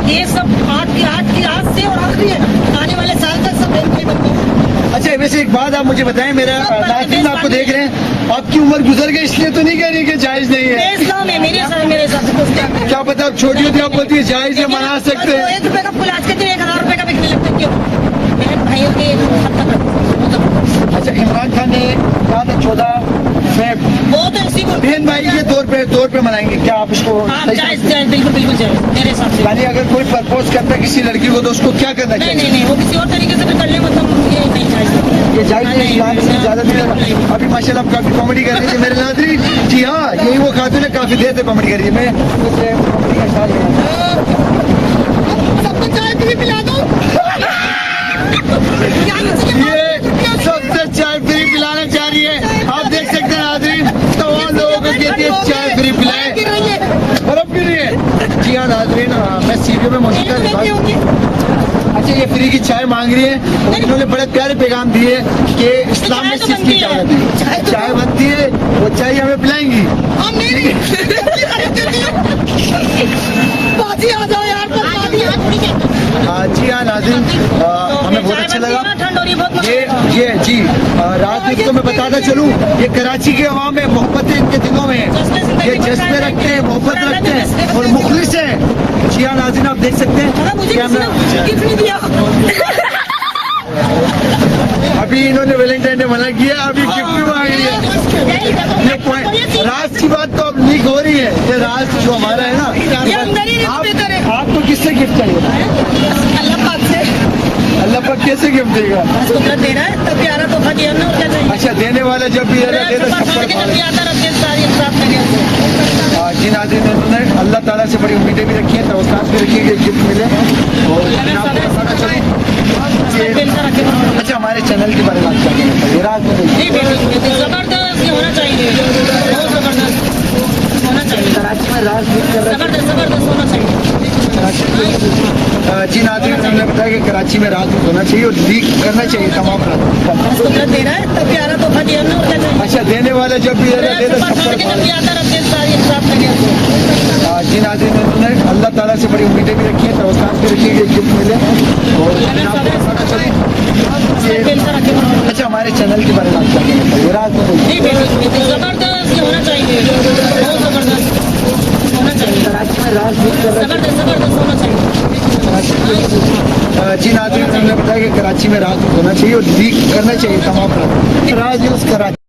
ये सब आज से और आखिरी है, आने वाले साल तक सब बनते हैं। अच्छा, वैसे एक बात आप मुझे बताएं, मेरा नाज़रीन आपको देख रहे हैं, आपकी उम्र गुजर गई इसलिए तो नहीं कह रही कि जायज नहीं है। इस्लाम है मेरे साथ क्या पता आप छोटी होती, आप बोलती है जायज है, मना सकते हैं। 1 रुपए का फूल आज के दिन 1000 रुपए का बिकने लगता है। क्यों? मेरे भाइयों के हद तक। अच्छा, इमरान खान ने कहा था 14 फेब वो तो इसी को बहन भाई के तौर पे मनाएंगे। क्या आप इसको जायज बिल्कुल जायज मेरे हिसाब से। यानी अगर कोई प्रपोज करता है किसी लड़की को तो उसको क्या करना चाहिए? नहीं, वो किसी और तरीके से भी कर ले, मतलब ये नहीं जायज। ये जायज नहीं, इस्लाम इसमें इजाजत नहीं देता। अभी माशाल्लाह आप काफी कॉमेडी कर रही है मेरे नाज़रीन। जी हाँ, यही वो खातून है, काफी देर से कॉमेडी कर रही है। मैं उससे कॉमेडी का स्टार्ट सबको चाय भी पिला दो। ये सबसे चाय फ्री पिलाना चाह रही है। आप देख सकते हैं नाज़रीन, तमाम लोगों को कहती है चाय फ्री पिलाए, बर्फ भी नहीं है। जी हाँ नाज़रीन, मैं सीवीओ में मौजूद है। अच्छा, ये फ्री की चाय मांग रही है और इन्होंने बड़े प्यारे पैगाम दिए कि इस्लाम में सिर्फ की चाय बनती है, चाय बनती है, वो चाय हमें पिलाएंगी। आ जाओ यार, जी हाँ नाज़रीन, हमें बहुत अच्छा लगा। ये जी रात में तो मैं बताता चलूँ, ये कराची के अवाम में मोहब्बत इनके दिलों में है। ये जज्बे रखते हैं, मोहब्बत रखते हैं और मुखलिस हैं। जी हाँ नाज़रीन, आप देख सकते हैं क्या अभी इन्होंने वैलेंटाइन डे मना किया, अभी गिफ्ट भी मांग रही है। ये पॉइंट राज की बात तो अब लीक हो रही है। ये राज जो हमारा है ना, आपको किससे गिफ्ट चाहिए? अल्लाह पाक कैसे गिफ्ट देगा? दे रहा है तब प्यारा तोहफा दिया ना, और क्या चाहिए? अच्छा, देने वाला जब भी जी नाज़रीन, इन्होंने अल्लाह ताला से बड़ी उम्मीदें भी रखी हैं, तवक्कुआत भी रखी है कि गिफ्ट मिले। और अच्छा, हमारे चैनल के बारे में बात करते हैं। जबरदस्त होना चाहिए, बहुत जबरदस्त होना चाहिए। कराची में राज जबरदस्त होना चाहिए। जी नाज़रीन, उन्होंने बताया कि कराची में राज होना चाहिए और लीक करना चाहिए तमाम रात। दे रहा है तब प्यारा तोहफा दिया ना, और क्या चाहिए? अच्छा, देने वाला जब भी जी नाज़रीन, इन्होंने अल्लाह ताला से बड़ी उम्मीदें भी रखी हैं, तवक्कुआत भी रखी है कि गिफ्ट मिले। और अच्छा, हमारे चैनल के बारे में बात करते हैं। जबरदस्त होना चाहिए, बहुत जबरदस्त होना चाहिए। कराची में राज जबरदस्त होना चाहिए। जी नाज़रीन, उन्होंने बताया कि कराची में राज होना चाहिए और लीक करना चाहिए तमाम राज न्यूज़ कराची।